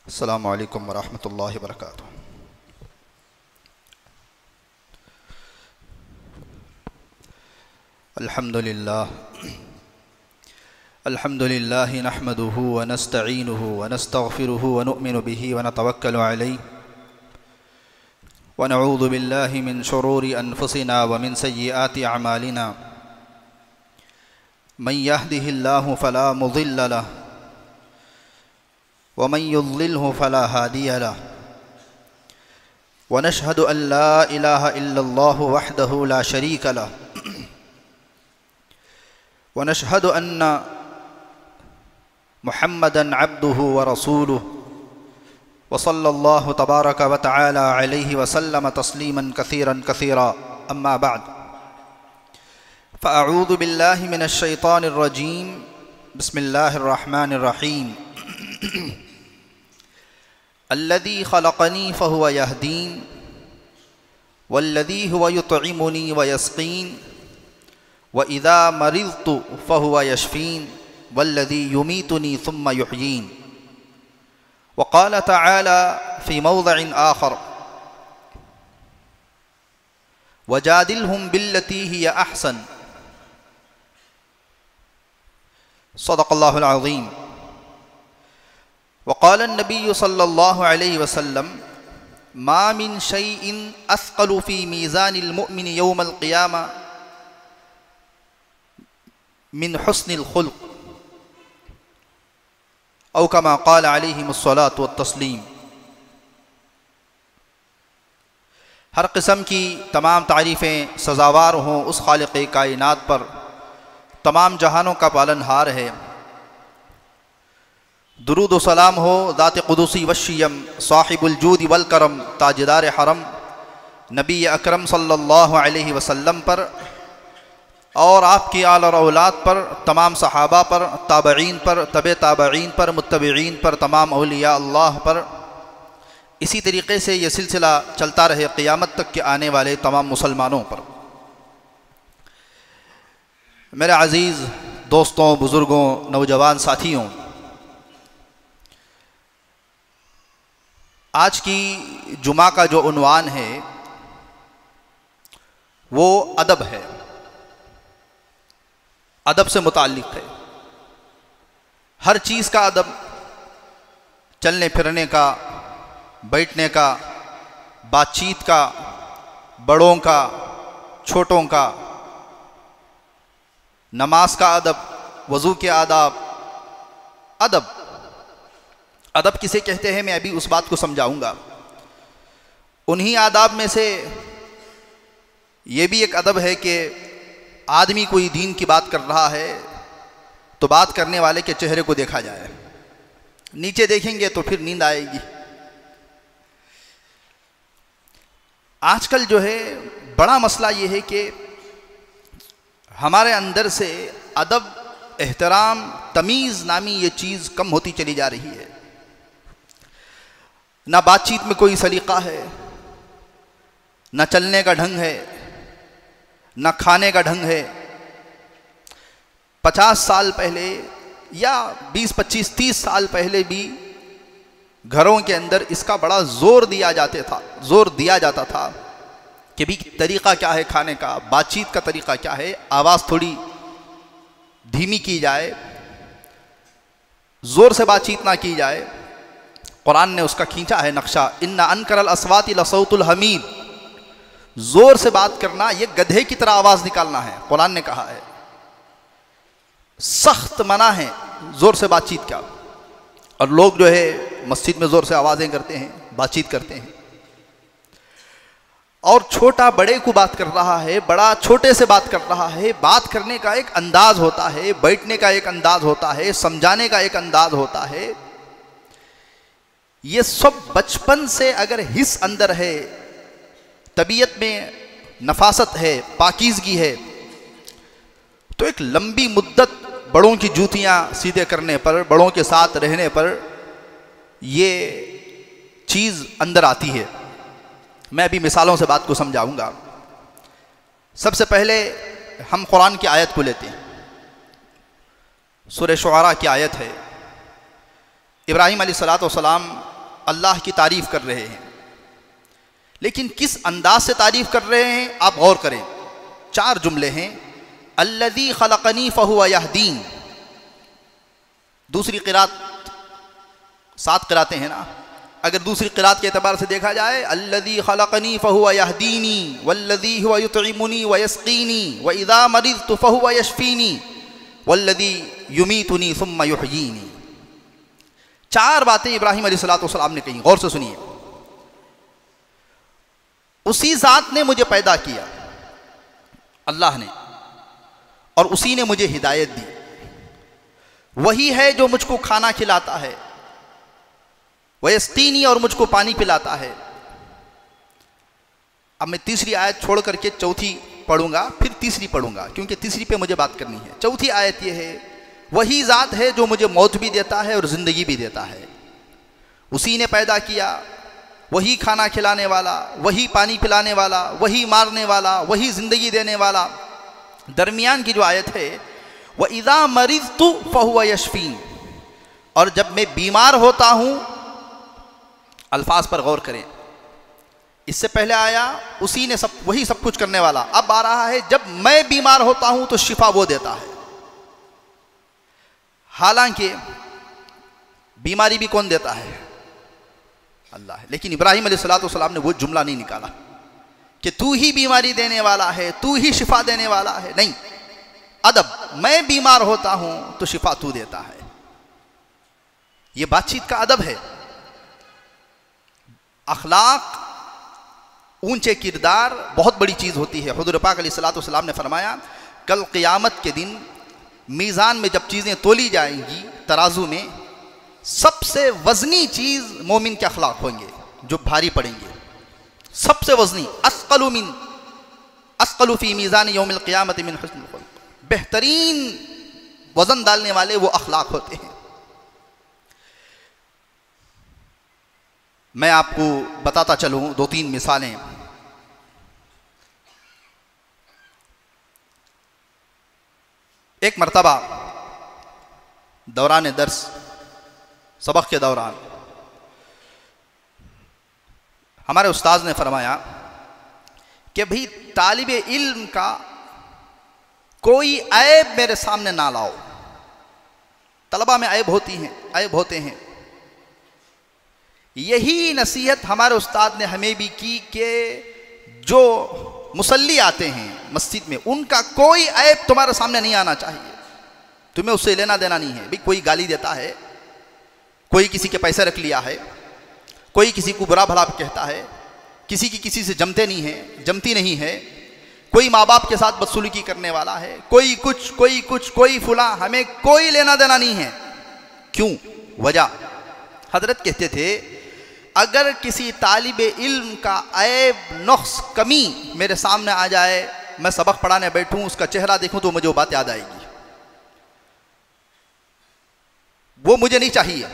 السلام علیکم ورحمۃ اللہ وبرکاتہ۔ الحمد للہ نحمده ونستعینه ونستغفره ونؤمن به ونتوکل علیہ ونعوذ باللہ من شرور انفسنا ومن سیئات اعمالنا من يهده اللہ فلا مضل له ومن يضلله فلا هادي له ونشهد أن لا إله إلا الله وحده لا شريك له ونشهد أن محمدا عبده ورسوله وصلى الله تبارك وتعالى عليه وسلم تسليما كثيرا كثيرا أما بعد فأعوذ بالله من الشيطان الرجيم بسم الله الرحمن الرحيم الذي خلقني فهو يهدين والذي هو يطعمني ويسقين وإذا مرضت فهو يشفين والذي يميتني ثم يحيين وقال تعالى في موضع آخر وجادلهم بالتي هي أحسن صدق الله العظيم وقال النبي صلى الله عليه وسلم ما من شيء أثقل في ميزان المؤمن يوم القيامة من حسن الخلق أو كما قال عليهم الصلاة والتسليم۔ ہر قسم کی تمام تعریفیں سزاوار ہوں اس خالق کائنات پر، تمام جہانوں کا پالنہار ہے۔ درود و سلام ہو ذات قدوسی وشیم صاحب الجود والکرم تاجدار حرم نبی اکرم صلی اللہ علیہ وسلم پر اور آپ کی آل اور اولاد پر، تمام صحابہ پر، تابعین پر، تبع تابعین پر، متبعین پر، تمام اولیاء اللہ پر، اسی طریقے سے یہ سلسلہ چلتا رہے قیامت تک کے آنے والے تمام مسلمانوں پر۔ میرے عزیز دوستوں، بزرگوں، نوجوان ساتھیوں، آج کی جمعہ کا جو عنوان ہے وہ ادب ہے، ادب سے متعلق ہے۔ ہر چیز کا ادب، چلنے پھرنے کا، بیٹھنے کا، بات چیت کا، بڑوں کا، چھوٹوں کا، نماز کا ادب، وضو کے آداب، ادب ادب کسے کہتے ہیں میں ابھی اس بات کو سمجھاؤں گا۔ انہی آداب میں سے یہ بھی ایک ادب ہے کہ آدمی کوئی دین کی بات کر رہا ہے تو بات کرنے والے کے چہرے کو دیکھا جائے، نیچے دیکھیں گے تو پھر نیند آئے گی۔ آج کل جو ہے بڑا مسئلہ یہ ہے کہ ہمارے اندر سے ادب، احترام، تمیز نامی یہ چیز کم ہوتی چلی جا رہی ہے۔ نہ بات چیت میں کوئی سلیقہ ہے، نہ چلنے کا ڈھنگ ہے، نہ کھانے کا ڈھنگ ہے۔ 50 سال پہلے یا 20، 25، 30 سال پہلے بھی گھروں کے اندر اس کا بڑا زور دیا جاتا تھا کہ بھی طریقہ کیا ہے کھانے کا، بات چیت کا طریقہ کیا ہے، آواز تھوڑی دھیمی کی جائے، زور سے بات چیت نہ کی جائے۔ قرآن نے اس کا کھینچا ہے نقشہ، ان انکر الاصوات لصوت الحمیر۔ زور سے بات کرنا یہ گدھے کی طرح آواز نکالنا ہے، قرآن نے کہا ہے۔ سخت منع ہے زور سے بات چیت کا، اور لوگ جو ہے مسجد میں زور سے آوازیں کرتے ہیں، بات چیت کرتے ہیں، اور چھوٹا بڑے کو بات کر رہا ہے، بڑا چھوٹے سے بات کر رہا ہے۔ بات کرنے کا ایک انداز ہوتا ہے، بیٹھنے کا ایک انداز ہوتا ہے، سمجھانے کا ایک انداز ہوتا ہے۔ یہ سب بچپن سے اگر حس اندر ہے، طبیعت میں نفاست ہے، پاکیزگی ہے، تو ایک لمبی مدت بڑوں کی جوتیاں سیدھے کرنے پر، بڑوں کے ساتھ رہنے پر یہ چیز اندر آتی ہے۔ میں ابھی مثالوں سے بات کو سمجھاؤں گا۔ سب سے پہلے ہم قرآن کی آیت کو لیتے ہیں، سورہ شعراء کی آیت ہے۔ ابراہیم علیہ السلام اللہ کی تعریف کر رہے ہیں، لیکن کس انداز سے تعریف کر رہے ہیں آپ غور کریں. 4 جملے ہیں. الذی خلقنی فہو یہدین. دوسری قرات 7 قراتیں ہیں نا، اگر دوسری قرات کے اعتبار سے دیکھا جائے الذی خلقنی فہو یہدینی والذی هو یطعمنی ویسقینی واذا مرضت فہو یشفینی والذی یمیتنی ثم یحیینی. 4 باتیں ابراہیم علیہ السلام نے کہیں، غور سے سنیے. اسی ذات نے مجھے پیدا کیا، اللہ نے، اور اسی نے مجھے ہدایت دی. وہی ہے جو مجھ کو کھانا کھلاتا ہے، ویسقینی، اور مجھ کو پانی پلاتا ہے. اب میں تیسری آیت چھوڑ کر کے چوتھی پڑھوں گا، پھر تیسری پڑھوں گا، کیونکہ تیسری پہ مجھے بات کرنی ہے. چوتھی آیت یہ ہے وہی ذات ہے جو مجھے موت بھی دیتا ہے اور زندگی بھی دیتا ہے. اسی نے پیدا کیا، وہی کھانا کھلانے والا، وہی پانی پلانے والا، وہی مارنے والا، وہی زندگی دینے والا. درمیان کی جو آیت ہے وَإِذَا مَرِضْتُ فَهُوَ يَشْفِينِ، اور جب میں بیمار ہوتا ہوں، الفاظ پر غور کریں. اس سے پہلے آیا اسی نے وہی سب کچھ کرنے والا، اب آ رہا ہے جب میں بیمار ہوتا ہوں تو شفا وہ دیتا ہے. حالانکہ بیماری بھی کون دیتا ہے؟ اللہ ہے. لیکن ابراہیم علیہ السلام نے وہ جملہ نہیں نکالا کہ تو ہی بیماری دینے والا ہے، تو ہی شفا دینے والا ہے. نہیں، ادب، میں بیمار ہوتا ہوں تو شفا تو دیتا ہے. یہ بات چیت کا ادب ہے. اخلاق، اونچے کردار بہت بڑی چیز ہوتی ہے. حضور پاک علیہ السلام نے فرمایا کل قیامت کے دن میزان میں جب چیزیں تولی جائیں گی، ترازو میں، سب سے وزنی چیز مومن کے اخلاق ہوں گے جو بھاری پڑیں گے. سب سے وزنی، اسقل فی میزان یوم القیامت من حسن الخلق. بہترین وزن ڈالنے والے وہ اخلاق ہوتے ہیں. میں آپ کو بتاتا چلوں 2-3 مثالیں. ایک مرتبہ دوران درس، سبق کے دوران، ہمارے استاذ نے فرمایا کہ بھئی طالب علم کا کوئی عیب میرے سامنے نہ لاؤ. طلبہ میں عیب ہوتے ہیں. یہی نصیحت ہمارے استاد نے ہمیں بھی کی کہ جو مصلی آتے ہیں مسجد میں، ان کا کوئی عیب تمہارے سامنے نہیں آنا چاہیے. تمہیں اس سے لینا دینا نہیں ہے. بھئی کوئی گالی دیتا ہے، کوئی کسی کے پیسے رکھ لیا ہے، کوئی کسی کو برا بھلا کہتا ہے، کسی کی کسی سے جمتی نہیں ہے، کوئی ماں باپ کے ساتھ بدسلوکی کرنے والا ہے، کوئی کچھ کوئی فلاں، ہمیں کوئی لینا دینا نہیں ہے. کیوں؟ وجہ حضرت کہتے تھے اگر کسی طالب علم کا عیب، نقص، کمی میرے سامنے آ جائے، میں سبق پڑھانے بیٹھوں، اس کا چہرہ دیکھوں تو مجھے وہ بات یاد آئے گی. وہ مجھے نہیں چاہیے.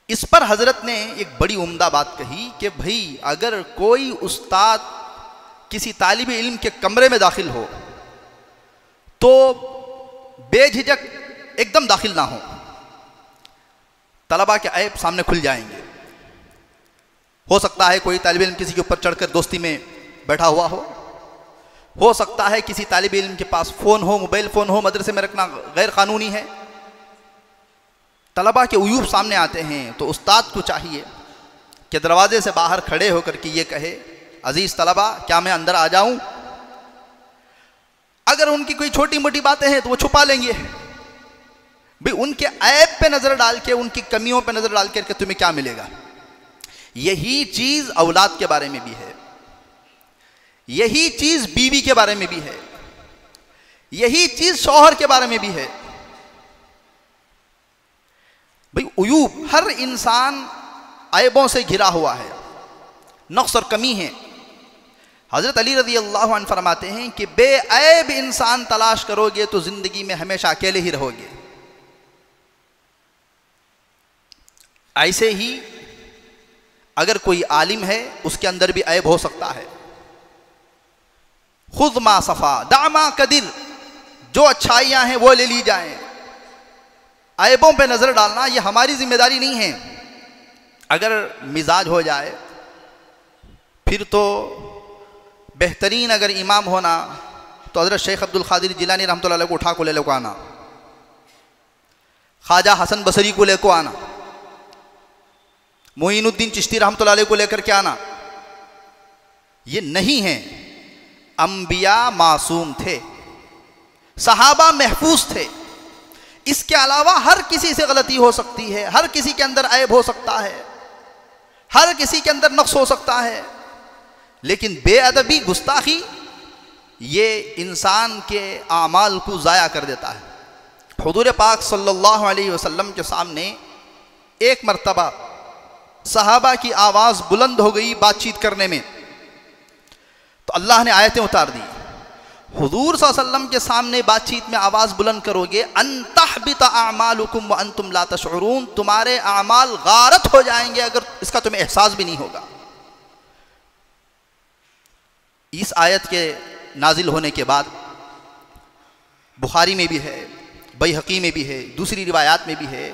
اس پر حضرت نے ایک بڑی عمدہ بات کہی کہ بھئی اگر کوئی استاد کسی طالب علم کے کمرے میں داخل ہو تو بے جھجک ایک دم داخل نہ ہو. طلبہ کے عیب سامنے کھل جائیں گے. ہو سکتا ہے کوئی طالب علم کسی کے اوپر چڑھ کر دوستی میں بیٹھا ہوا ہو سکتا ہے کسی طالب علم کے پاس فون ہو، موبائل فون ہو، مدرسے میں رکھنا غیر قانونی ہے. طلبہ کے عیوب سامنے آتے ہیں تو استاد کو چاہیے کہ دروازے سے باہر کھڑے ہو کر کے یہ کہے عزیز طلبہ کیا میں اندر آ جاؤں؟ اگر ان کی کوئی چھوٹی موٹی باتیں ہیں تو وہ چھپا لیں گے. بھئی ان کے عیب پہ نظر ڈال کے، ان کی کمیوں پہ نظر ڈال کر کے تمہیں کیا ملے گا؟ یہی چیز اولاد کے بارے میں بھی ہے، یہی چیز بیوی کے بارے میں بھی ہے، یہی چیز شوہر کے بارے میں بھی ہے. بھئی عیوب، ہر انسان عیبوں سے گھرا ہوا ہے، نقص اور کمی ہے. حضرت علی رضی اللہ عنہ فرماتے ہیں کہ بے عیب انسان تلاش کرو گے تو زندگی میں ہمیشہ اکیلے ہی رہو گے. ایسے ہی اگر کوئی عالم ہے اس کے اندر بھی عیب ہو سکتا ہے. خذ ما صفا دع ما قدر، جو اچھائیاں ہیں وہ لے لی جائیں. عیبوں پہ نظر ڈالنا یہ ہماری ذمہ داری نہیں ہے. اگر مزاج ہو جائے پھر تو بہترین اگر امام ہونا تو حضرت شیخ عبد القادر جیلانی رحمۃ اللہ علیہ کو اٹھا کو لے کو آنا، خواجہ حسن بصری کو لے کو آنا، معین الدین چشتی رحمۃ اللہ علیہ کو لے کر کے آنا. یہ نہیں ہے. انبیاء معصوم تھے، صحابہ محفوظ تھے. اس کے علاوہ ہر کسی سے غلطی ہو سکتی ہے، ہر کسی کے اندر عیب ہو سکتا ہے، ہر کسی کے اندر نقص ہو سکتا ہے، لیکن بے ادبی، گستاخی یہ انسان کے اعمال کو ضائع کر دیتا ہے. حضور پاک صلی اللہ علیہ وسلم کے سامنے ایک مرتبہ صحابہ کی آواز بلند ہو گئی بات چیت کرنے میں، تو اللہ نے آیتیں اتار دی. حضور صلی اللہ علیہ وسلم کے سامنے بات چیت میں آواز بلند کرو گے، ان تحبط اعمالکم وانتم لا تشعرون، تمہارے اعمال غارت ہو جائیں گے اگر اس کا تمہیں احساس بھی نہیں ہوگا. اس آیت کے نازل ہونے کے بعد بخاری میں بھی ہے، بیہقی میں بھی ہے، دوسری روایات میں بھی ہے،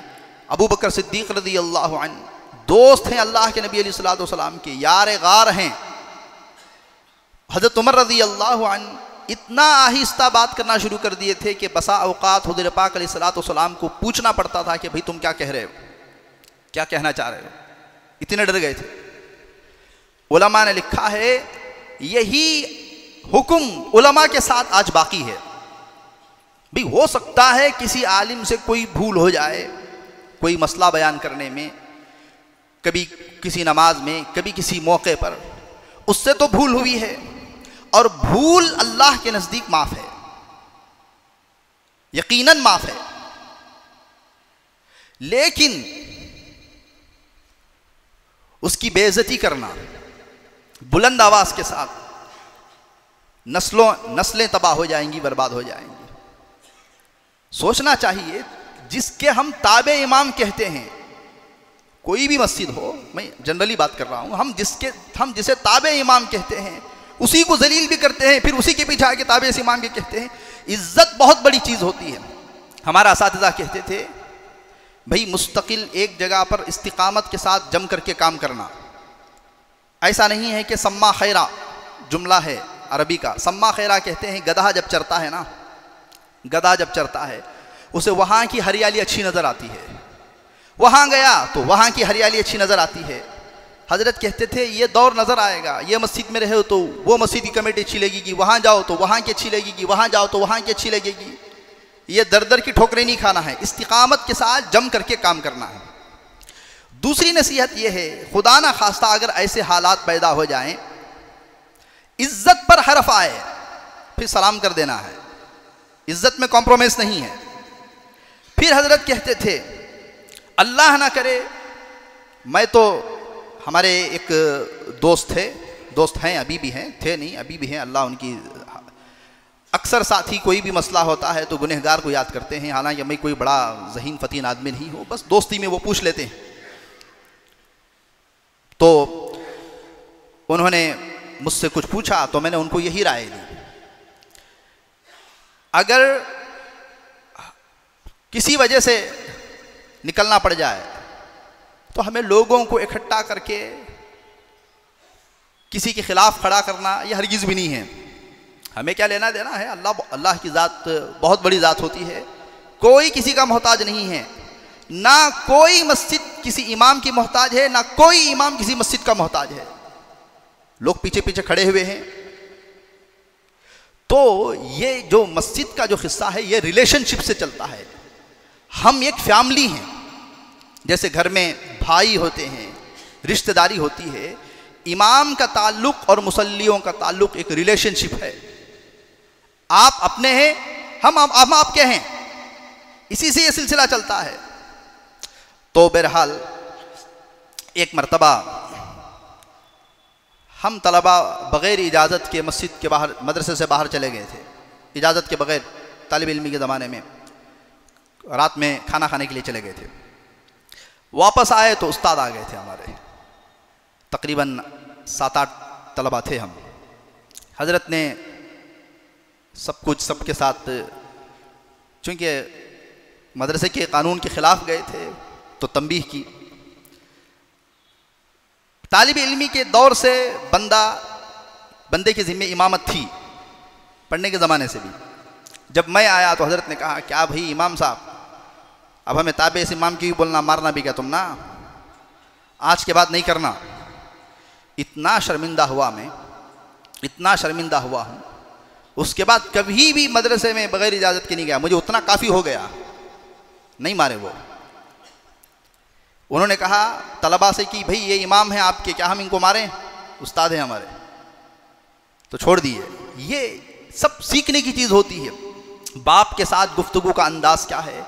ابو بکر صدیق رضی اللہ عنہ دوست ہیں اللہ کے نبی علیہ الصلوۃ والسلام کے، یار غار ہیں. حضرت عمر رضی اللہ عنہ اتنا آہستہ بات کرنا شروع کر دیے تھے کہ بسا اوقات حضور پاک علیہ الصلوۃ والسلام کو پوچھنا پڑتا تھا کہ بھئی تم کیا کہہ رہے ہو، کیا کہنا چاہ رہے ہو. اتنے ڈر گئے تھے. علماء نے لکھا ہے یہی حکم علماء کے ساتھ آج باقی ہے. بھی ہو سکتا ہے کسی عالم سے کوئی بھول ہو جائے کوئی مسئلہ بیان کرنے میں، کبھی کسی نماز میں، کبھی کسی موقع پر، اس سے تو بھول ہوئی ہے، اور بھول اللہ کے نزدیک معاف ہے، یقیناً معاف ہے. لیکن اس کی بے عزتی کرنا بلند آواز کے ساتھ، نسلیں تباہ ہو جائیں گی، برباد ہو جائیں گی. سوچنا چاہیے جس کے ہم تابع امام کہتے ہیں، کوئی بھی مسجد ہو، میں جنرلی بات کر رہا ہوں، ہم جسے تابع امام کہتے ہیں اسی کو ذلیل بھی کرتے ہیں، پھر اسی کے پیچھے آ کے تابع اس امام کے کہتے ہیں. عزت بہت بڑی چیز ہوتی ہے. ہمارا اساتذہ کہتے تھے بھئی مستقل ایک جگہ پر استقامت کے ساتھ جم کر کے کام کرنا. ایسا نہیں ہے کہ سما خیرہ جملہ ہے عربی کا. سما خیرہ کہتے ہیں گدھا جب چرتا ہے نا، گدھا جب چرتا ہے اسے وہاں کی ہریالی اچھی نظر آتی ہے، وہاں گیا تو وہاں کی ہریالی اچھی نظر آتی ہے. حضرت کہتے تھے یہ دور نظر آئے گا، یہ مسجد میں رہے تو وہ مسجد کی کمیٹی اچھی لگے گی، وہاں جاؤ تو وہاں کی اچھی لگے گی، وہاں جاؤ تو وہاں کی اچھی لگے گی. یہ در در کی ٹھوکریں نہیں کھانا ہے، استقامت کے ساتھ جم کر کے کام کرنا ہے. دوسری نصیحت یہ ہے، خدا نہ خواستہ اگر ایسے حالات پیدا ہو جائیں، عزت پر حرف آئے پھر سلام کر دینا ہے، عزت میں کمپرومائز نہیں ہے. پھر حضرت کہتے تھے اللہ نہ کرے، میں تو ہمارے ایک دوست ہیں، ابھی بھی ہیں، تھے نہیں ابھی بھی ہیں، اللہ ان کی، اکثر ساتھی کوئی بھی مسئلہ ہوتا ہے تو گنہگار کو یاد کرتے ہیں، حالانکہ میں کوئی بڑا ذہین فتین آدمی نہیں ہوں، بس دوستی میں وہ پوچھ لیتے ہیں. تو انہوں نے مجھ سے کچھ پوچھا تو میں نے ان کو یہی رائے دی، اگر کسی وجہ سے نکلنا پڑ جائے تو ہمیں لوگوں کو اکٹھا کر کے کسی کے خلاف کھڑا کرنا یہ ہرگز بھی نہیں ہے. ہمیں کیا لینا دینا ہے، اللہ کی ذات بہت بڑی ذات ہوتی ہے، کوئی کسی کا محتاج نہیں ہے، نہ کوئی مسجد کسی امام کی محتاج ہے، نہ کوئی امام کسی مسجد کا محتاج ہے. لوگ پیچھے پیچھے کھڑے ہوئے ہیں. تو یہ جو مسجد کا جو قصہ ہے یہ ریلیشن شپ سے چلتا ہے. ہم ایک فیملی ہیں، جیسے گھر میں بھائی ہوتے ہیں، رشتہ داری ہوتی ہے. امام کا تعلق اور مصلیوں کا تعلق ایک ریلیشن شپ ہے. آپ اپنے ہیں، ہم آپ کے ہیں، اسی سے یہ سلسلہ چلتا ہے. تو بہرحال ایک مرتبہ ہم طلبہ بغیر اجازت کے مسجد کے باہر، مدرسے سے باہر چلے گئے تھے، اجازت کے بغیر. طالب علمی کے زمانے میں رات میں کھانا کھانے کے لیے چلے گئے تھے. واپس آئے تو استاد آ گئے تھے ہمارے، تقریباً 7-8 طلبہ تھے ہم. حضرت نے سب کے ساتھ، چونکہ مدرسے کے قانون کے خلاف گئے تھے تو تنبیہ کی. طالب علمی کے دور سے بندے کے ذمہ امامت تھی، پڑھنے کے زمانے سے بھی۔ جب میں آیا تو حضرت نے کہا کیا بھائی امام صاحب، اب ہمیں تابع اس امام کی بھی بولنا مارنا بھی کیا تم نا، آج کے بعد نہیں کرنا۔ اتنا شرمندہ ہوا میں، اتنا شرمندہ ہوا ہوں، اس کے بعد کبھی بھی مدرسے میں بغیر اجازت کے نہیں گیا، مجھے اتنا کافی ہو گیا، نہیں مارے وہ۔ انہوں نے کہا طلباء سے کہ بھئی یہ امام ہیں آپ کے، کیا ہم ان کو ماریں؟ استاد ہیں ہمارے، تو چھوڑ دیے۔ یہ سب سیکھنے کی چیز ہوتی ہے۔ باپ کے ساتھ گفتگو کا انداز کیا ہے،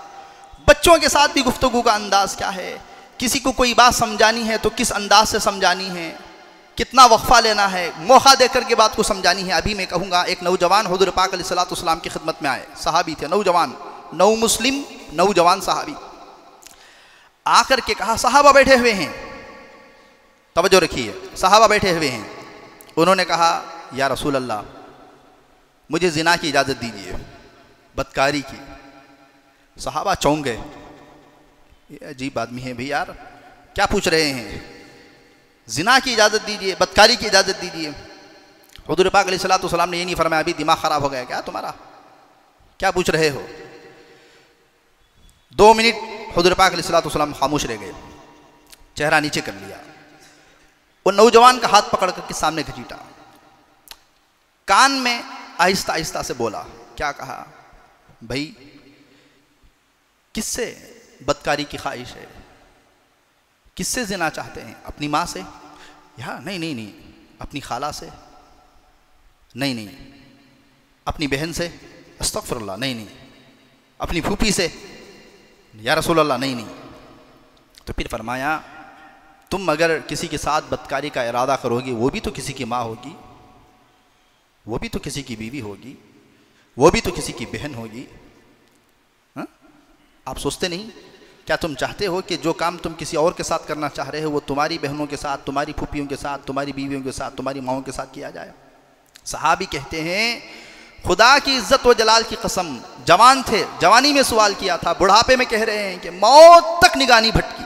بچوں کے ساتھ بھی گفتگو کا انداز کیا ہے، کسی کو کوئی بات سمجھانی ہے تو کس انداز سے سمجھانی ہے، کتنا وقفہ لینا ہے، موقع دے کر کے بات کو سمجھانی ہے۔ ابھی میں کہوں گا ایک نوجوان حضور پاک علیہ الصلوۃ والسلام کی خدمت میں آئے، صحابی تھے، نوجوان، نو مسلم نوجوان صحابی، آ کر کے کہا صحابہ بیٹھے ہوئے ہیں، توجہ رکھیے، صحابہ بیٹھے ہوئے ہیں، انہوں نے کہا یا رسول اللہ مجھے زنا کی اجازت دیجیے، بدکاری کی۔ صحابہ چونک گئے، یہ عجیب آدمی ہے بھئی یار، کیا پوچھ رہے ہیں، زنا کی اجازت دیجیے، بدکاری کی اجازت دیجیے۔ حضور پاک علیہ الصلوۃ والسلام نے یہ نہیں فرمایا ابھی دماغ خراب ہو گیا کیا تمہارا، کیا پوچھ رہے ہو؟ 2 منٹ حضور پاک علیہ الصلوۃ والسلام خاموش رہ گئے، چہرہ نیچے کر لیا، وہ نوجوان کا ہاتھ پکڑ کر کے سامنے گھسیٹا، کان میں آہستہ آہستہ سے بولا، کیا کہا؟ بھائی کس سے بدکاری کی خواہش ہے، کس سے زنا چاہتے ہیں؟ اپنی ماں سے؟ یا نہیں، اپنی خالہ سے؟ نہیں، اپنی بہن سے؟ استغفر اللہ، نہیں، اپنی پھوپھی سے؟ یا رسول اللہ نہیں۔ تو پھر فرمایا تم اگر کسی کے ساتھ بدکاری کا ارادہ کرو گے، وہ بھی تو کسی کی ماں ہوگی، وہ بھی تو کسی کی بیوی ہوگی، وہ بھی تو کسی کی بہن ہوگی۔ آپ سوچتے نہیں؟ کیا تم چاہتے ہو کہ جو کام تم کسی اور کے ساتھ کرنا چاہ رہے ہو وہ تمہاری بہنوں کے ساتھ، تمہاری پھوپھیوں کے ساتھ، تمہاری بیویوں کے ساتھ، تمہاری ماؤں کے ساتھ کیا جائے؟ صحابی کہتے ہیں خدا کی عزت و جلال کی قسم، جوان تھے، جوانی میں سوال کیا تھا، بڑھاپے میں کہہ رہے ہیں کہ موت تک نگاہ نہیں بھٹکی۔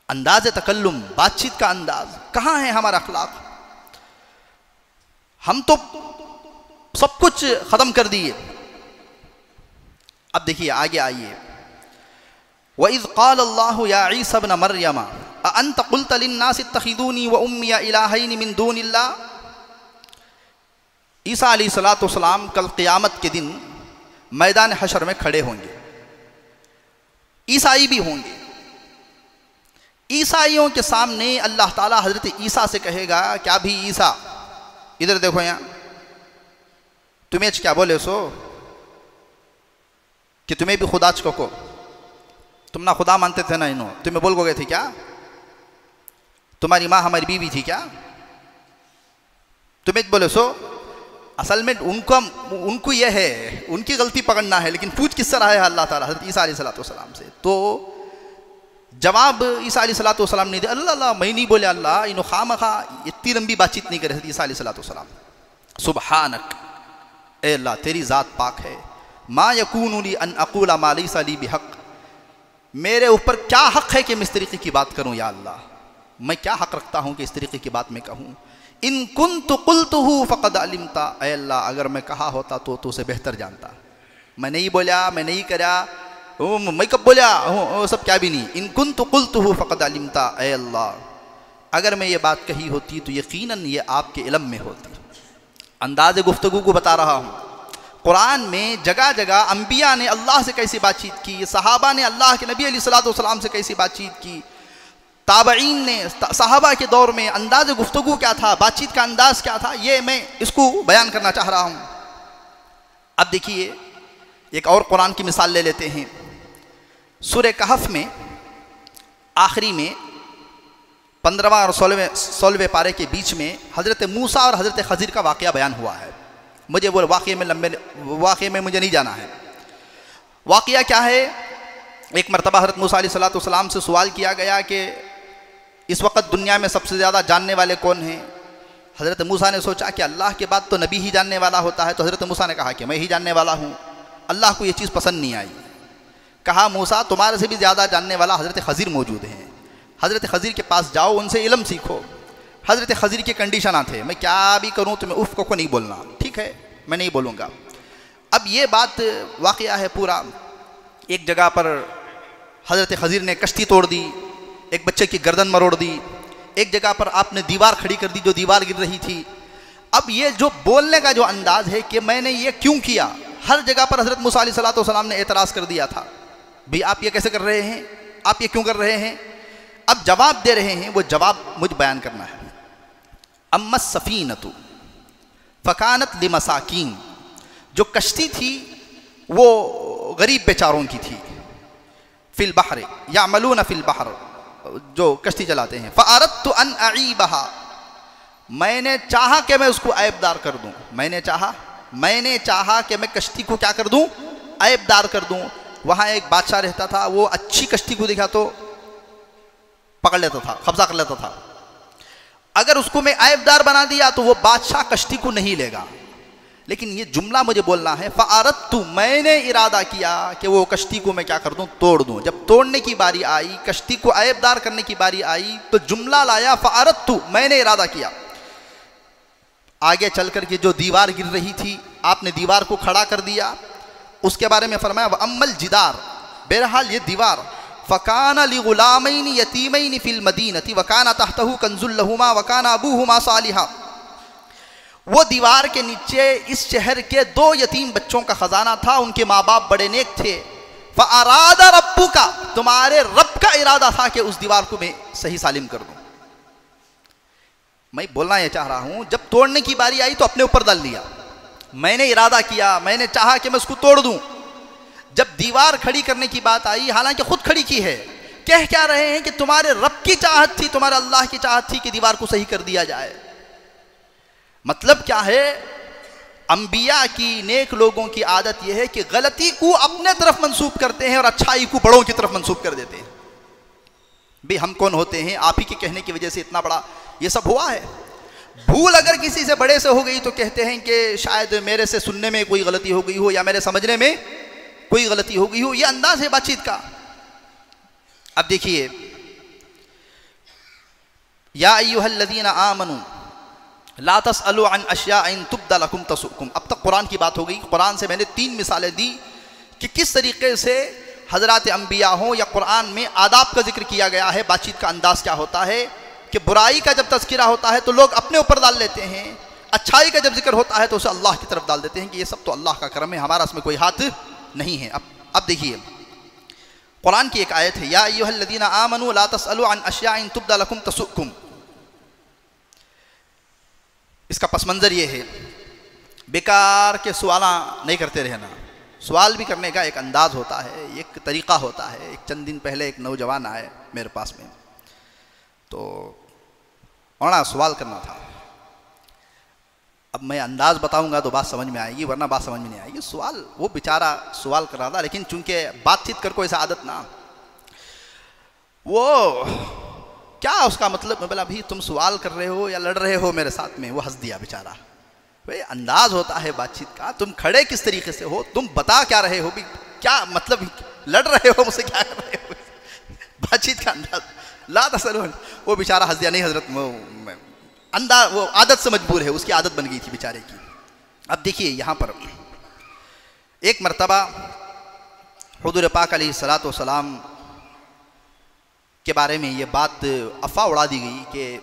انداز تکلم، بات چیت کا انداز کہاں ہے ہمارا اخلاق؟ ہم تو سب کچھ ختم کر دیے۔ اب دیکھیے آگے آئیے، وَإِذْ قَالَ اللَّهُ يَا عِيسَى ابْنَ مَرْيَمَ أَأَنْتَ قُلْتَ لِلنَّاسِ اتَّخِذُونِي وَأُمِّيَ إِلَٰهَيْنِ مِن دُونِ اللَّهِ۔ عیسیٰ علیہ الصلوۃ والسلام کل قیامت کے دن میدان حشر میں کھڑے ہوں گے، عیسائی بھی ہوں گے، عیسائیوں کے سامنے اللہ تعالیٰ حضرت عیسیٰ سے کہے گا کیا بھی عیسیٰ ادھر دیکھو یہاں، تمہیں کیا بولے سو کہ تمہیں بھی خدا چکو کو، تم نہ خدا مانتے تھے نہ انہوں، تمہیں بول گئے تھے کیا؟ تمہاری ماں ہماری بیوی تھی کیا؟ تمہیں بولے سو؟ اصل میں ان کو یہ ہے، ان کی غلطی پکڑنا ہے، لیکن پوچھ کس طرح ہے اللہ تعالیٰ حضرت عیسیٰ علیہ السلام سے؟ تو جواب عیسیٰ علیہ السلام نے دیا، اللہ میں نہیں بولے، اللہ انہوں خواہ اتنی لمبی بات چیت نہیں کر حضرت عیسیٰ علیہ السلام۔ سبحانک، اے اللہ تیری ذات پاک ہے، ما یکون لی ان اقول ما لیس لی بحق، میرے اوپر کیا حق ہے کہ میں اس طریقے کی بات کروں یا اللہ، میں کیا حق رکھتا ہوں کہ اس طریقے کی بات میں کہوں؟ ان کنت قلتہ فقد علمت، اے اللہ اگر میں کہا ہوتا تو اسے بہتر جانتا، میں نہیں بولا، میں نہیں کرا، میں کب بولا، وہ سب کیا بھی نہیں، ان کنت قلتہ فقد علمت، اے اللہ اگر میں یہ بات کہی ہوتی تو یقیناً یہ آپ کے علم میں ہوتی۔ انداز گفتگو کو بتا رہا ہوں، قرآن میں جگہ جگہ انبیاء نے اللہ سے کیسی بات چیت کی، صحابہ نے اللہ کے نبی علیہ الصلوۃ والسلام سے کیسی بات چیت کی، تابعین نے صحابہ کے دور میں انداز گفتگو کیا تھا، بات چیت کا انداز کیا تھا، یہ میں اس کو بیان کرنا چاہ رہا ہوں۔ اب دیکھیے ایک اور قرآن کی مثال لے لیتے ہیں، سورہ کہف میں آخری میں 15واں اور 16ویں پارے کے بیچ میں حضرت موسیٰ اور حضرت خضر کا واقعہ بیان ہوا ہے۔ مجھے وہ واقعے میں مجھے نہیں جانا ہے۔ واقعہ کیا ہے؟ ایک مرتبہ حضرت موسیٰ علیہ السلام سے سوال کیا گیا کہ اس وقت دنیا میں سب سے زیادہ جاننے والے کون ہیں؟ حضرت موسیٰ نے سوچا کہ اللہ کے بعد تو نبی ہی جاننے والا ہوتا ہے، تو حضرت موسیٰ نے کہا کہ میں ہی جاننے والا ہوں۔ اللہ کو یہ چیز پسند نہیں آئی، کہا موسیٰ تمہارے سے بھی زیادہ جاننے والا حضرت خضر موجود ہیں۔ حضرت خضر کے پاس جاؤ، ان سے علم سیکھو۔ حضرت خضر کی کنڈیشن تھے، میں کیا بھی کروں تمہیں اف کو نہیں بولنا، ٹھیک ہے میں نہیں بولوں گا۔ اب یہ بات واقعہ ہے پورا، ایک جگہ پر حضرت خضر نے کشتی توڑ دی، ایک بچے کی گردن مروڑ دی، ایک جگہ پر آپ نے دیوار کھڑی کر دی جو دیوار گر رہی تھی۔ اب یہ جو بولنے کا جو انداز ہے کہ میں نے یہ کیوں کیا، ہر جگہ پر حضرت موسیٰ علیہ السلام نے اعتراض کر دیا تھا، بھئی آپ یہ کیسے کر رہے ہیں، آپ یہ کیوں کر رہے ہیں؟ اب جواب دے رہے ہیں، وہ جواب مجھ بیان کرنا ہے۔ اما السفینۃ فکانت لمساکین، جو کشتی تھی وہ غریب بیچاروں کی تھی، فی البحر یعملون فی البحر، جو کشتی چلاتے ہیں، فاردت ان اعیبھا، میں نے چاہا کہ میں اس کو عیب دار کر دوں، میں نے چاہا کہ میں کشتی کو کیا کر دوں، عیب دار کر دوں۔ وہاں ایک بادشاہ رہتا تھا، وہ اچھی کشتی کو دیکھا تو پکڑ لیتا تھا، قبضہ کر لیتا تھا۔ اگر اس کو میں عیب دار بنا دیا تو وہ بادشاہ کشتی کو نہیں لے گا۔ لیکن یہ جملہ مجھے بولنا ہے، فَأَرَدْتُ، میں نے ارادہ کیا کہ وہ کشتی کو میں کیا کر دوں، توڑ دوں۔ جب توڑنے کی باری آئی، کشتی کو عیب دار کرنے کی باری آئی تو جملہ لایا فَأَرَدْتُ، میں نے ارادہ کیا۔ آگے چل کر کے جو دیوار گر رہی تھی، آپ نے دیوار کو کھڑا کر دیا۔ اس کے بارے میں فرمایا وَأَمَّا الْجِدَارُ، بہرحال یہ دیوار، فَكَانَ لِغُلَامَيْنِ يَتِيمَيْنِ فِي الْمَدِينَةِ وَكَانَ تَحْتَهُ كَنْزٌ لَهُمَا وَكَانَ أَبُوهُمَا صَالِحًا، وہ دیوار کے نیچے اس شہر کے 2 یتیم بچوں کا خزانہ تھا، ان کے ماں باپ بڑے نیک تھے۔ فَأَرَادَ رَبُّكَ، تمہارے رب کا ارادہ تھا کہ اس دیوار کو میں صحیح سالم کر دوں۔ میں بولنا یہ چاہ رہا ہوں، جب توڑنے کی باری آئی تو اپنے اوپر ڈال لیا، میں نے ارادہ کیا، میں نے چاہا کہ میں اس کو توڑ دوں۔ جب دیوار کھڑی کرنے کی بات آئی، حالانکہ خود کھڑی کی ہے، کہہ کیا رہے ہیں کہ تمہارے رب کی چاہت تھی، تمہارے اللہ کی چاہت تھی کہ دیوار کو صحیح کر دیا جائے۔ مطلب کیا ہے، انبیاء کی، نیک لوگوں کی عادت یہ ہے کہ غلطی کو اپنے طرف منسوب کرتے ہیں اور اچھائی کو بڑوں کی طرف منسوب کر دیتے ہیں۔ بھی ہم کون ہوتے ہیں، آپ ہی کے کہنے کی وجہ سے اتنا بڑا یہ سب ہوا ہے۔ بھول اگر کسی سے بڑے سے ہو گئی تو کہتے ہیں کہ شاید میرے سے سننے میں کوئی غلطی ہو گئی ہو یا میرے سمجھنے میں کوئی غلطی ہو گئی ہو، یہ انداز ہے بات چیت کا۔ اب دیکھیے، یا ایھا الذین آمنوا لا تسألوا عن اشیاء ان تبد لکم تسؤکم۔ اب تک قرآن کی بات ہو گئی، قرآن سے میں نے 3 مثالیں دی کہ کس طریقے سے حضرات انبیاء ہوں یا قرآن میں آداب کا ذکر کیا گیا ہے، بات چیت کا انداز کیا ہوتا ہے، کہ برائی کا جب تذکرہ ہوتا ہے تو لوگ اپنے اوپر ڈال لیتے ہیں، اچھائی کا جب ذکر ہوتا ہے تو اسے اللہ کی طرف ڈال دیتے ہیں کہ یہ سب تو اللہ کا کرم ہے، ہمارا اس میں کوئی ہاتھ نہیں ہے۔ اب دیکھیے، قرآن کی ایک آیت ہے، یا ایھا الذین آمنوا لا تسألوا عن اشیاء ان تبد لکم تسؤکم۔ اس کا پس منظر یہ ہے، بیکار کے سوالاں نہیں کرتے رہنا۔ سوال بھی کرنے کا ایک انداز ہوتا ہے، ایک طریقہ ہوتا ہے۔ ایک چند دن پہلے ایک نوجوان آئے میرے پاس میں، تو مولانا سوال کرنا تھا۔ اب میں انداز بتاؤں گا تو بات سمجھ میں آئے گی، ورنہ بات سمجھ میں نہیں آئے گی۔ سوال، وہ بیچارہ سوال کر رہا تھا، لیکن چونکہ بات چیت کر کو ایسا عادت نہ، وہ کیا اس کا مطلب، میں بولا بھی تم سوال کر رہے ہو یا لڑ رہے ہو میرے ساتھ میں؟ وہ ہنس دیا بیچارہ۔ بھئی انداز ہوتا ہے بات چیت کا، تم کھڑے کس طریقے سے ہو، تم بتا کیا رہے ہو، بھی کیا مطلب، لڑ رہے ہو مجھ سے، کیا کر رہے ہو، بات چیت کا انداز۔ لا تسألوا، وہ بیچارہ ہنس دیا، نہیں حضرت وہ عادت سے مجبور ہے، اس کی عادت بن گئی تھی بیچارے کی۔ اب دیکھیے یہاں پر ایک مرتبہ حضور پاک علیہ السلام کے بارے میں یہ بات افواہ اڑا دی گئی کہ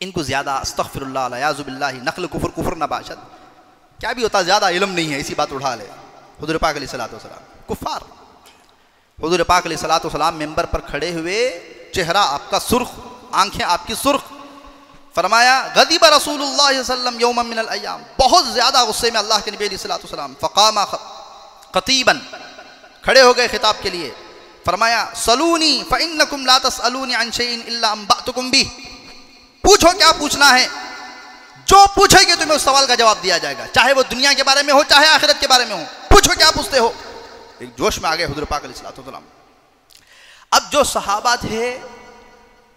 ان کو زیادہ استغفر اللہ والعیاذ باللہ نقل کفر نہ باشد، کیا بھی ہوتا زیادہ علم نہیں ہے، اسی بات اٹھا لے۔ حضور پاک علیہ السلام کفار، حضور پاک علیہ السلام ممبر پر کھڑے ہوئے، چہرہ آپ کا سرخ، آنکھیں آپ کی سرخ، فرمایا غضب رسول اللہ صلی اللہ علیہ وسلم یوما من الایام، بہت زیادہ غصے میں اللہ کے نبی علیہ السلام، فقام خطیبا، کھڑے ہو گئے خطاب کے لیے، فرمایا سلونی فانکم لا تسألونی عن شیء الا انبأتکم بہ، پوچھو کیا پوچھنا ہے، جو پوچھے گے تمہیں اس سوال کا جواب دیا جائے گا، چاہے وہ دنیا کے بارے میں ہو چاہے آخرت کے بارے میں ہو، پوچھو کیا پوچھتے ہو۔ ایک جوش میں آ گئے حضور پاک علیہ السلام۔ اب جو صحابہ تھے،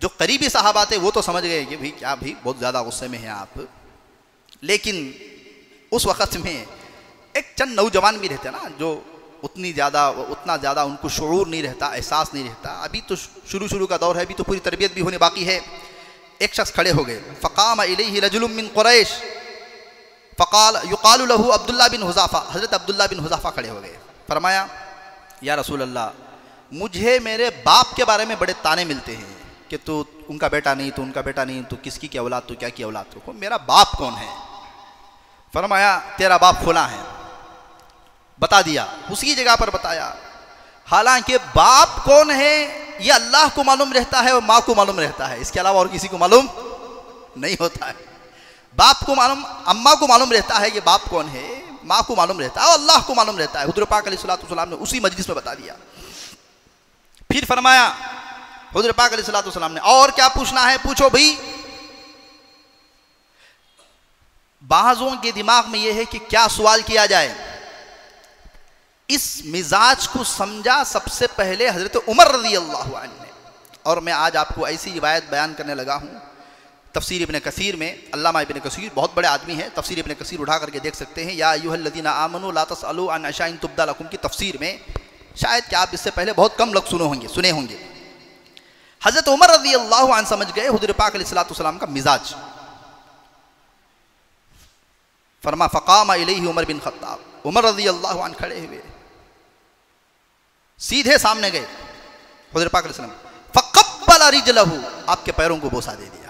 جو قریبی صحابہ تھے، وہ تو سمجھ گئے کہ بھئی کیا بھی بہت زیادہ غصے میں ہیں آپ، لیکن اس وقت میں ایک چند نوجوان بھی رہتے نا جو اتنا زیادہ ان کو شعور نہیں رہتا، احساس نہیں رہتا. ابھی تو شروع کا دور ہے، ابھی تو پوری تربیت بھی ہونے باقی ہے. ایک شخص کھڑے ہو گئے، فقام الیہ رجل من قریش فقال یقال له عبداللہ بن حذافہ. حضرت عبداللہ بن حذافہ کھڑے ہو گئے، فرمایا یا رسول اللہ، مجھے میرے باپ کے بارے میں بڑے تانے ملتے ہیں کہ تو ان کا بیٹا نہیں، تو ان کا بیٹا نہیں، تو کس کی کیا اولاد، تو کیا کی اولاد. تو میرا باپ کون ہے؟ فرمایا تیرا باپ فلاں ہے. بتا دیا، اسی جگہ پر بتایا. حالانکہ باپ کون ہے یہ اللہ کو معلوم رہتا ہے اور ماں کو معلوم رہتا ہے، اس کے علاوہ اور کسی کو معلوم نہیں ہوتا ہے. باپ کو معلوم، اماں کو معلوم رہتا ہے کہ باپ کون ہے، ماں کو معلوم رہتا ہے اور اللہ کو معلوم رہتا ہے. حضور پاک علیہ الصلوۃ والسلام نے اسی مجلس میں بتا دیا. پھر فرمایا حضور پاک علیہ الصلوۃ والسلام نے، اور کیا پوچھنا ہے پوچھو بھائی. بعضوں کے دماغ میں یہ ہے کہ کیا سوال کیا جائے. اس مزاج کو سمجھا سب سے پہلے حضرت عمر رضی اللہ عنہ نے. اور میں آج آپ کو ایسی روایت بیان کرنے لگا ہوں، تفسیر ابن کثیر میں، علامہ ابن کثیر بہت بڑے آدمی ہیں، تفسیر ابن کثیر اٹھا کر کے دیکھ سکتے ہیں. یا ایھا الذین آمنوا لا تسألوا عن اشیاء تبد لکم کی تفسیر میں شاید کہ آپ اس سے پہلے بہت کم لوگ سنے ہوں گے. حضرت عمر رضی اللہ عنہ سمجھ گئے حضور پاک علیہ الصلوۃ والسلام کا مزاج. فرما فقام الیہ عمر بن خطاب، عمر رضی اللہ عنہ کھڑے ہوئے، سیدھے سامنے گئے حضور پاک علیہ السلام، فقبل رجلہ، آپ کے پیروں کو بوسہ دے دیا.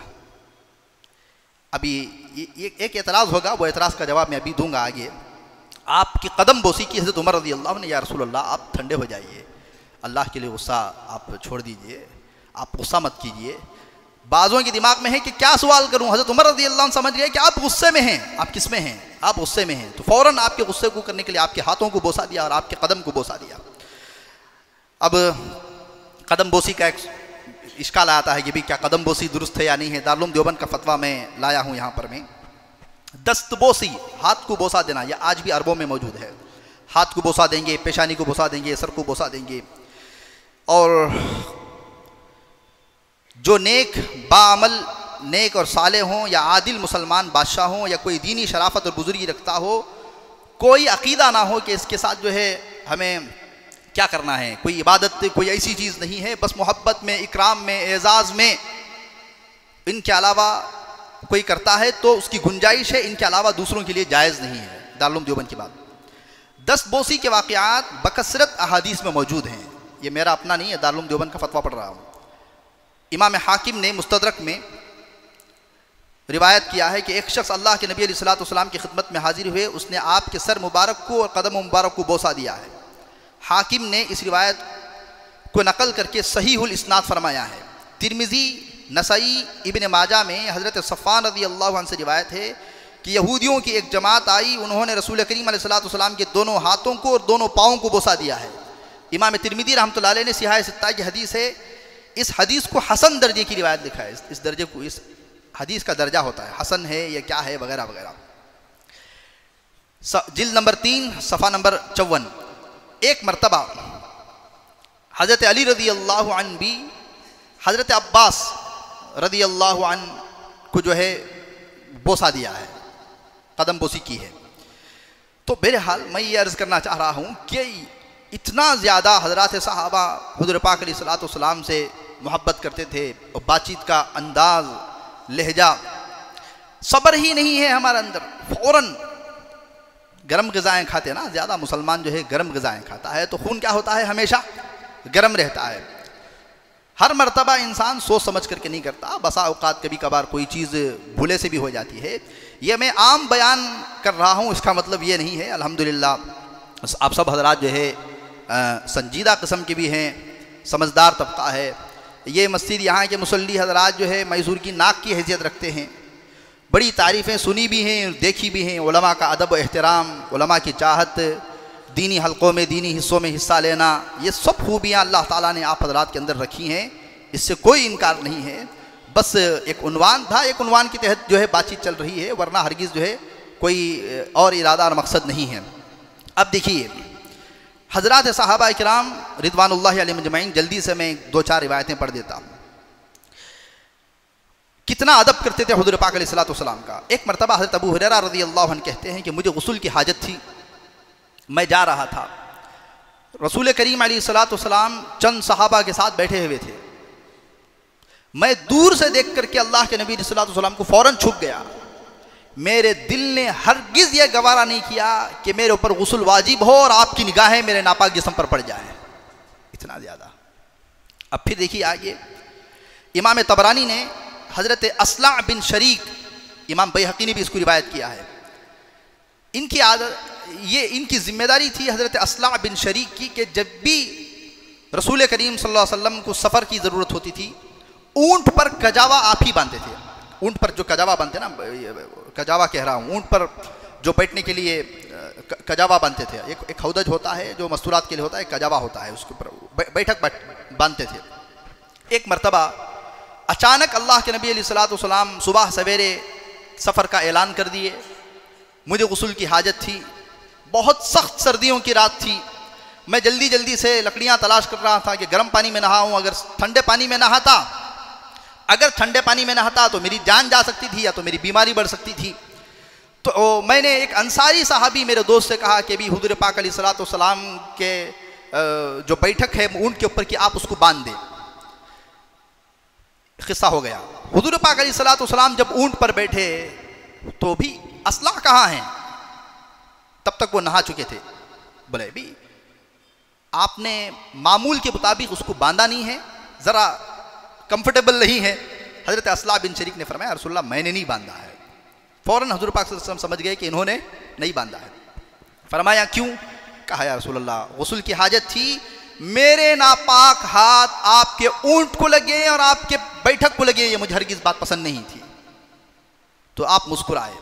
ابھی ایک اعتراض ہوگا، وہ اعتراض کا جواب میں ابھی دوں گا آگے. آپ کی قدم بوسی کی حضرت عمر رضی اللہ عنہ نے. یا رسول اللہ آپ ٹھنڈے ہو جائیے، اللہ کے لیے غصہ آپ چھوڑ دیجئے، آپ غصہ مت کیجئے. بعضوں کے دماغ میں ہے کہ کیا سوال کروں. حضرت عمر رضی اللہ عنہ سمجھ گئے کہ آپ غصے میں ہیں. آپ کس میں ہیں؟ آپ غصے میں ہیں. تو فوراً آپ کے غصے کو کرنے کے لیے آپ کے ہاتھوں کو بوسہ دیا اور آپ کے قدم کو بوسہ دیا. اب قدم بوسی کا ایک اشکال آتا ہے کہ بھی کیا قدم بوسی درست ہے یا نہیں ہے. دارالعلوم دیوبند کا فتویٰ میں لایا ہوں یہاں پر میں. دست بوسی، ہاتھ کو بوسہ دینا، یہ آج بھی عربوں میں موجود ہے. ہاتھ کو بوسہ دیں گے، پیشانی کو بوسہ دیں گے، سر کو بوسہ دیں گے. اور جو نیک باعمل، نیک اور صالح ہوں یا عادل مسلمان بادشاہ ہوں یا کوئی دینی شرافت اور بزرگی رکھتا ہو، کوئی عقیدہ نہ ہو کہ اس کے ساتھ جو ہے ہمیں کیا کرنا ہے، کوئی عبادت، کوئی ایسی چیز نہیں ہے، بس محبت میں، اکرام میں، اعزاز میں ان کے علاوہ کوئی کرتا ہے تو اس کی گنجائش ہے، ان کے علاوہ دوسروں کے لیے جائز نہیں ہے. دارالعلوم دیوبند کی بات. دست بوسی کے واقعات بکثرت احادیث میں موجود ہیں. یہ میرا اپنا نہیں ہے، دارالعلوم دیوبند کا فتویٰ پڑھ رہا ہوں. امام حاکم نے مستدرک میں روایت کیا ہے کہ ایک شخص اللہ کے نبی علیہ الصلوۃ والسلام کی خدمت میں حاضر ہوئے، اس نے آپ کے سر مبارک کو اور قدم مبارک کو بوسہ دیا ہے. حاکم نے اس روایت کو نقل کر کے صحیح الاسناد فرمایا ہے. ترمذی، نسائی، ابن ماجہ میں حضرت صفوان رضی اللہ عنہ سے روایت ہے کہ یہودیوں کی ایک جماعت آئی، انہوں نے رسول کریم علیہ الصلوۃ والسلام کے دونوں ہاتھوں کو اور دونوں پاؤں کو بوسہ دیا ہے. امام ترمذی رحمۃ اللہ علیہ نے صحیح ستہ کی حدیث ہے، اس حدیث کو حسن درجے کی روایت لکھا ہے. اس درجے کو، اس حدیث کا درجہ ہوتا ہے حسن ہے یا کیا ہے وغیرہ وغیرہ. جلد نمبر 3 صفحہ نمبر 54. ایک مرتبہ حضرت علی رضی اللہ عنہ بھی حضرت عباس رضی اللہ عنہ کو جو ہے بوسہ دیا ہے، قدم بوسی کی ہے. تو بہرحال میں یہ عرض کرنا چاہ رہا ہوں کہ اتنا زیادہ حضرات صحابہ حضور پاک علیہ الصلوۃ والسلام سے محبت کرتے تھے، اور بات چیت کا انداز، لہجہ، صبر ہی نہیں ہے ہمارے اندر. فوراً گرم غذائیں کھاتے ہیں نا، زیادہ مسلمان جو ہے گرم غذائیں کھاتا ہے تو خون کیا ہوتا ہے، ہمیشہ گرم رہتا ہے. ہر مرتبہ انسان سوچ سمجھ کر کے نہیں کرتا، بسا اوقات کبھی کبھار کوئی چیز بھولے سے بھی ہو جاتی ہے. یہ میں عام بیان کر رہا ہوں، اس کا مطلب یہ نہیں ہے. الحمدللہ آپ سب حضرات جو ہے سنجیدہ قسم کے بھی ہیں، سمجھدار طبقہ ہے. یہ مسجد، یہاں کے مصلی حضرات جو ہے میسور کی ناک کی حیثیت رکھتے ہیں. بڑی تعریفیں سنی بھی ہیں، دیکھی بھی ہیں. علماء کا ادب و احترام، علماء کی چاہت، دینی حلقوں میں، دینی حصوں میں حصہ لینا، یہ سب خوبیاں اللہ تعالیٰ نے آپ حضرات کے اندر رکھی ہیں، اس سے کوئی انکار نہیں ہے. بس ایک عنوان تھا، ایک عنوان کے تحت جو ہے بات چیت چل رہی ہے، ورنہ ہرگز جو ہے کوئی اور ارادہ اور مقصد نہیں ہے. اب دیکھیے حضرات صحابہ کرام رضوان اللہ علیہم اجمعین، جلدی سے میں 2-4 روایتیں پڑھ دیتا ہوں. کتنا ادب کرتے تھے حضور پاک علیہ الصلوۃ والسلام کا. ایک مرتبہ حضرت ابو ہریرہ رضی اللہ عنہ کہتے ہیں کہ مجھے غسل کی حاجت تھی، میں جا رہا تھا رسول کریم علیہ الصلوۃ والسلام چند صحابہ کے ساتھ بیٹھے ہوئے تھے. میں دور سے دیکھ کر کے اللہ کے نبی علیہ الصلوۃ والسلام کو فوراً چھپ گیا. میرے دل نے ہرگز یہ گوارا نہیں کیا کہ میرے اوپر غسل واجب ہو اور آپ کی نگاہیں میرے ناپاک جسم پر پڑ جائیں. اتنا زیادہ. اب پھر دیکھیے آگے امام طبرانی نے حضرت اصلع بن شریک، امام بیہقی نے بھی اس کو روایت کیا ہے. ان کی عادت، یہ ان کی ذمہ داری تھی حضرت اصلع بن شریک کی کہ جب بھی رسول کریم صلی اللہ علیہ وسلم کو سفر کی ضرورت ہوتی تھی اونٹ پر کجاوا آپ ہی باندھتے تھے. اونٹ پر جو کجاوا باندھتے نا، کجاوا کہہ رہا ہوں، اونٹ پر جو بیٹھنے کے لیے کجاوا باندھتے تھے. ایک ہودج ہوتا ہے جو مستورات کے لیے ہوتا ہے، ایک کجاوا ہوتا ہے، اس کے اوپر بیٹھک باندھتے تھے. ایک مرتبہ اچانک اللہ کے نبی علیہ الصلوۃ والسلام صبح سویرے سفر کا اعلان کر دیے. مجھے غسل کی حاجت تھی، بہت سخت سردیوں کی رات تھی. میں جلدی جلدی سے لکڑیاں تلاش کر رہا تھا کہ گرم پانی میں نہاؤں. اگر ٹھنڈے پانی میں نہاتا تو میری جان جا سکتی تھی یا تو میری بیماری بڑھ سکتی تھی. تو میں نے ایک انصاری صحابی میرے دوست سے کہا کہ بھی حضور پاک علیہ الصلوۃ والسلام کے جو بیٹھک ہے اونٹ کے اوپر کی آپ اس کو باندھ دیں. قصہ ہو گیا. حضور پاک علیہ الصلوۃ والسلام جب اونٹ پر بیٹھے تو بھی اصلع کہاں ہیں؟ تب تک وہ نہا چکے تھے. بولے بھی آپ نے معمول کے مطابق اس کو باندھا نہیں ہے، ذرا کمفرٹیبل نہیں ہے. حضرت اصلع بن شریک نے فرمایا رسول اللہ میں نے نہیں باندھا ہے. فوراً حضور پاک صلی اللہ علیہ وسلم سمجھ گئے کہ انہوں نے نہیں باندھا ہے. فرمایا کیوں؟ کہا یا رسول اللہ غسل کی حاجت تھی، میرے ناپاک ہاتھ آپ کے اونٹ کو لگے اور آپ کے بیٹھک کو لگے، یہ مجھے ہرگز بات پسند نہیں تھی. تو آپ مسکرائے.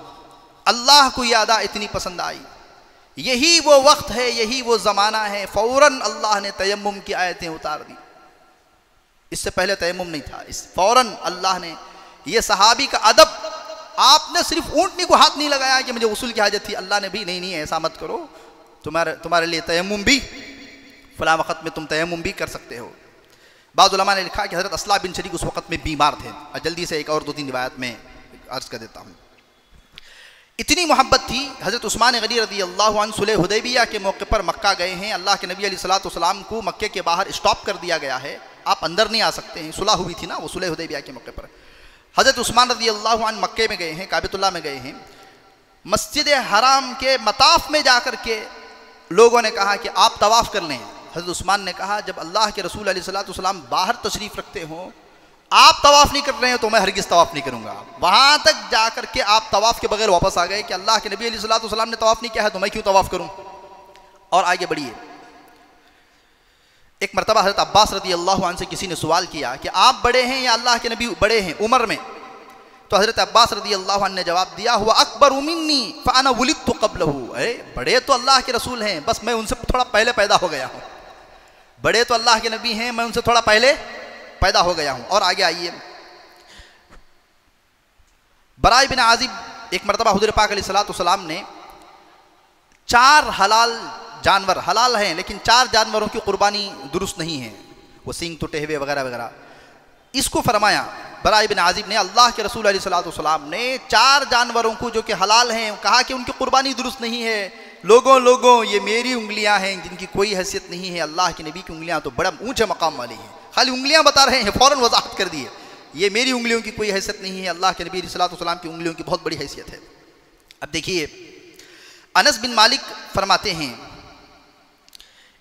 اللہ کو یہ ادا اتنی پسند آئی. یہی وہ وقت ہے، یہی وہ زمانہ ہے. فوراً اللہ نے تیمم کی آیتیں اتار دی. اس سے پہلے تیمم نہیں تھا. فوراً اللہ نے، یہ صحابی کا ادب، آپ نے صرف اونٹنی کو ہاتھ نہیں لگایا کہ مجھے غسل کی حاجت تھی. اللہ نے بھی نہیں ایسا مت کرو، تمہارے لیے تیمم بھی فلاں وقت میں تم تیمم بھی کر سکتے ہو. بعض علماء نے لکھا کہ حضرت اصلع بن شریک اس وقت میں بیمار تھے. جلدی سے ایک اور دو تین روایت میں عرض کر دیتا ہوں. اتنی محبت تھی. حضرت عثمان غنی رضی اللہ عنہ صلح حدیبیہ کے موقع پر مکہ گئے ہیں. اللہ کے نبی علیہ الصلوۃ والسلام کو مکے کے باہر اسٹاپ کر دیا گیا ہے، آپ اندر نہیں آ سکتے ہیں. صلح ہوئی تھی نا، وہ صلح حدیبیہ کے موقع پر حضرت عثمان رضی اللہ عنہ مکے میں گئے ہیں، کعبۃ اللہ میں گئے ہیں. مسجد حرام کے مطاف میں جا کر کے لوگوں نے کہا کہ آپ طواف کر لیں. حضرت عثمان نے کہا جب اللہ کے رسول علیہ الصلوۃ والسلام باہر تشریف رکھتے ہوں، آپ طواف نہیں کر رہے ہیں تو میں ہرگز طواف نہیں کروں گا. وہاں تک جا کر کے آپ طواف کے بغیر واپس آ گئے کہ اللہ کے نبی علیہ الصلوۃ والسلام نے طواف نہیں کیا ہے تو میں کیوں طواف کروں. اور آگے بڑھیے. ایک مرتبہ حضرت عباس رضی اللہ عنہ سے کسی نے سوال کیا کہ آپ بڑے ہیں یا اللہ کے نبی بڑے ہیں عمر میں؟ تو حضرت عباس رضی اللہ عنہ نے جواب دیا ہوا اکبر منی فانا ولدت قبلہ. بڑے تو اللہ کے رسول ہیں، بس میں ان سے تھوڑا پہلے پیدا ہو گیا ہوں. بڑے تو اللہ کے نبی ہیں، میں ان سے تھوڑا پہلے پیدا ہو گیا ہوں. اور آگے آئیے. براء بن عازب ایک مرتبہ حضور پاک علیہ الصلوۃ والسلام نے 4 حلال جانور، حلال ہیں لیکن 4 جانوروں کی قربانی درست نہیں ہے، وہ سینگ ٹوٹے ہوئے وغیرہ وغیرہ، اس کو فرمایا براء بن عازب نے اللہ کے رسول علیہ الصلوۃ والسلام نے 4 جانوروں کو جو کہ حلال ہیں کہا کہ ان کی قربانی درست نہیں ہے. لوگوں یہ میری انگلیاں ہیں جن کی کوئی حیثیت نہیں ہے. اللہ کے نبی کی انگلیاں تو بڑا اونچے مقام والی ہیں، خالی انگلیاں بتا رہے ہیں، فوراً وضاحت کر دیے یہ میری انگلیوں کی کوئی حیثیت نہیں ہے، اللہ کے نبی علیہ الصلوۃ والسلام کی انگلیوں کی بہت بڑی حیثیت ہے. اب دیکھیے انس بن مالک فرماتے ہیں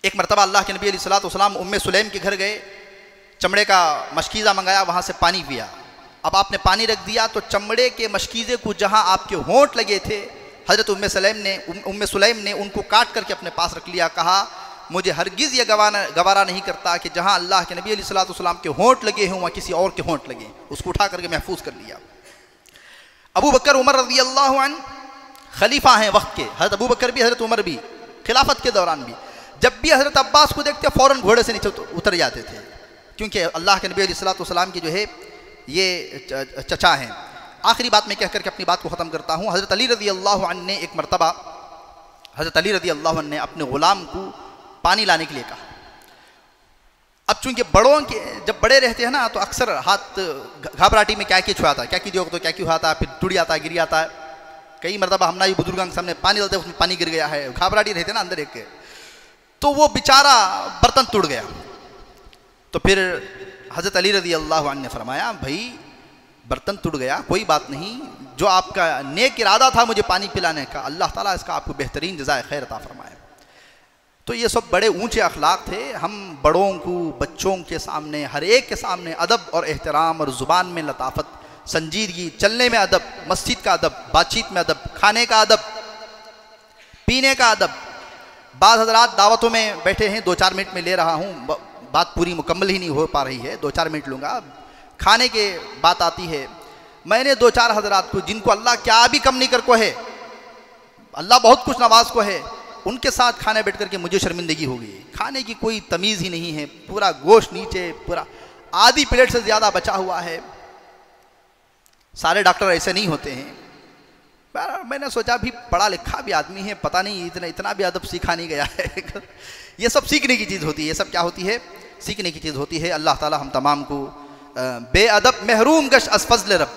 ایک مرتبہ اللہ کے نبی علیہ الصلوۃ والسلام ام سلیم کے گھر گئے، چمڑے کا مشکیزہ منگایا، وہاں سے پانی پیا. اب آپ نے پانی رکھ دیا تو چمڑے کے مشکیزے کو جہاں آپ کے ہونٹ لگے تھے حضرت ام سلیم نے ان کو کاٹ کر کے اپنے پاس رکھ لیا. کہا مجھے ہرگز یہ گوارا نہیں کرتا کہ جہاں اللہ کے نبی علیہ الصلوۃ والسلام کے ہونٹ لگے ہوں وہاں کسی اور کے ہونٹ لگے. اس کو اٹھا کر کے محفوظ کر لیا. ابو بکر عمر رضی اللہ عنہ خلیفہ ہیں وقت کے، حضرت ابو بکر بھی حضرت عمر بھی خلافت کے دوران بھی جب بھی حضرت عباس کو دیکھتے فوراً گھوڑے سے نیچے اتر جاتے تھے، کیونکہ اللہ کے نبی علیہ الصلوۃ والسلام کی جو ہے یہ چچا ہیں. آخری بات میں کہہ کر کے اپنی بات کو ختم کرتا ہوں. حضرت علی رضی اللہ عنہ نے ایک مرتبہ اپنے غلام کو پانی لانے کے لیے کہا. اب چونکہ بڑوں کے جب بڑے رہتے ہیں نا تو اکثر ہاتھ گھبراہٹی میں کیا چھواتا ہے، کیا کی تو کیا کیوں آتا ہے، پھر ٹوٹ جاتا ہے، گر جاتا ہے. کئی مرتبہ ہم نے بزرگوں کے سامنے پانی ڈالتے اس میں پانی گر گیا ہے، گھبراہٹی رہتے نا اندر ایک کے. تو وہ بیچارہ برتن ٹوٹ گیا. تو پھر حضرت علی رضی اللہ عنہ نے فرمایا بھائی برتن ٹوٹ گیا کوئی بات نہیں, جو آپ کا نیک ارادہ تھا مجھے پانی پلانے کا, اللہ تعالیٰ اس کا آپ کو بہترین جزائے خیر عطا فرمائے. تو یہ سب بڑے اونچے اخلاق تھے. ہم بڑوں کو, بچوں کے سامنے, ہر ایک کے سامنے ادب اور احترام اور زبان میں لطافت, سنجیدگی, چلنے میں ادب, مسجد کا ادب, بات چیت میں ادب, کھانے کا ادب, پینے کا ادب. بعض حضرات دعوتوں میں بیٹھے ہیں, 2-4 منٹ میں لے رہا ہوں, بات پوری مکمل ہی نہیں ہو پا رہی ہے, 2-4 منٹ لوں گا. کھانے کے بات آتی ہے, میں نے 2-4 حضرات کو جن کو اللہ کیا بھی کم نہیں کر کو ہے, اللہ بہت کچھ نواز کو ہے, ان کے ساتھ کھانے بیٹھ کر کے مجھے شرمندگی ہو گئی. کھانے کی کوئی تمیز ہی نہیں ہے, پورا گوشت نیچے, پورا آدھی پلیٹ سے زیادہ بچا ہوا ہے. سارے ڈاکٹر ایسے نہیں ہوتے ہیں. میں نے سوچا بھی پڑھا لکھا بھی آدمی ہے, پتہ نہیں اتنا بھی ادب سیکھا نہیں گیا ہے. یہ سب سیکھنے کی چیز ہوتی ہے, یہ سب کیا ہوتی ہے, سیکھنے کی چیز ہوتی ہے. اللہ تعالی ہم تمام کو بے ادب محروم گش از فضل رب,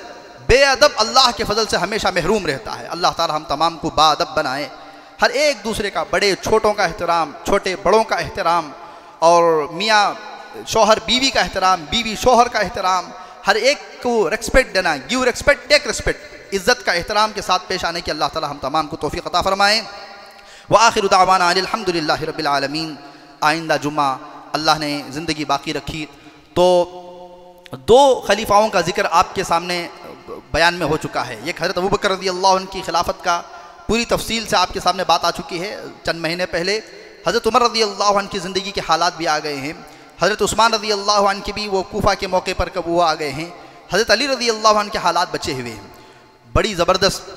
بے ادب اللہ کے فضل سے ہمیشہ محروم رہتا ہے. اللہ تعالی ہم تمام کو با ادب بنائے. ہر ایک دوسرے کا, بڑے چھوٹوں کا احترام, چھوٹے بڑوں کا احترام, اور میاں شوہر بیوی کا احترام, بیوی شوہر کا احترام, ہر ایک کو ریسپیکٹ دینا, گیو ریسپیکٹ ٹیک ریسپیکٹ, عزت کا احترام کے ساتھ پیش آنے کی اللہ تعالی ہم تمام کو توفیق عطا فرمائے. وآخر دعوانا الحمدللہ رب العالمین. آئندہ جمعہ اللہ نے زندگی باقی رکھی تو 2 خلیفاؤں کا ذکر آپ کے سامنے بیان میں ہو چکا ہے. ایک حضرت ابوبکر رضی اللہ عنہ کی خلافت کا پوری تفصیل سے آپ کے سامنے بات آ چکی ہے چند مہینے پہلے. حضرت عمر رضی اللہ عنہ کی زندگی کے حالات بھی آ گئے ہیں. حضرت عثمان رضی اللہ عنہ کی بھی وہ کوفہ کے موقع پر کب وہ آ گئے ہیں. حضرت علی رضی اللہ عنہ کے حالات بچے ہوئے ہیں. بڑی زبردست.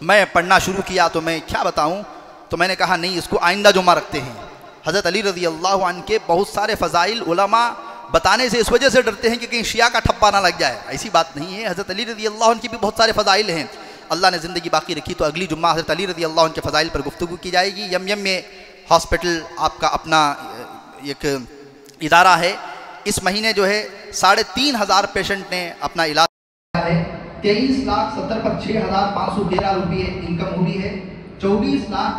میں پڑھنا شروع کیا تو میں کیا بتاؤں, تو میں نے کہا نہیں اس کو آئندہ جمعہ رکھتے ہیں. حضرت علی رضی اللہ عنہ کے بہت سارے فضائل علماء بتانے سے اس وجہ سے ڈرتے ہیں کہ کہیں شیعہ کا ٹھپا نہ لگ جائے. ایسی بات نہیں ہے. حضرت علی رضی اللہ عنہ کی بھی بہت سارے فضائل ہیں. اللہ نے زندگی باقی رکھی تو اگلی جمعہ حضرت علی رضی اللہ عنہ کے فضائل پر گفتگو کی جائے گی. یم میں ہاسپٹل آپ کا اپنا ایک ادارہ ہے. اس مہینے جو ہے 3,500 پیشنٹ نے اپنا علاج کیا ہے. 23,70,000 پر 6,513 روپے انکم ہوئی ہے. 24 لاکھ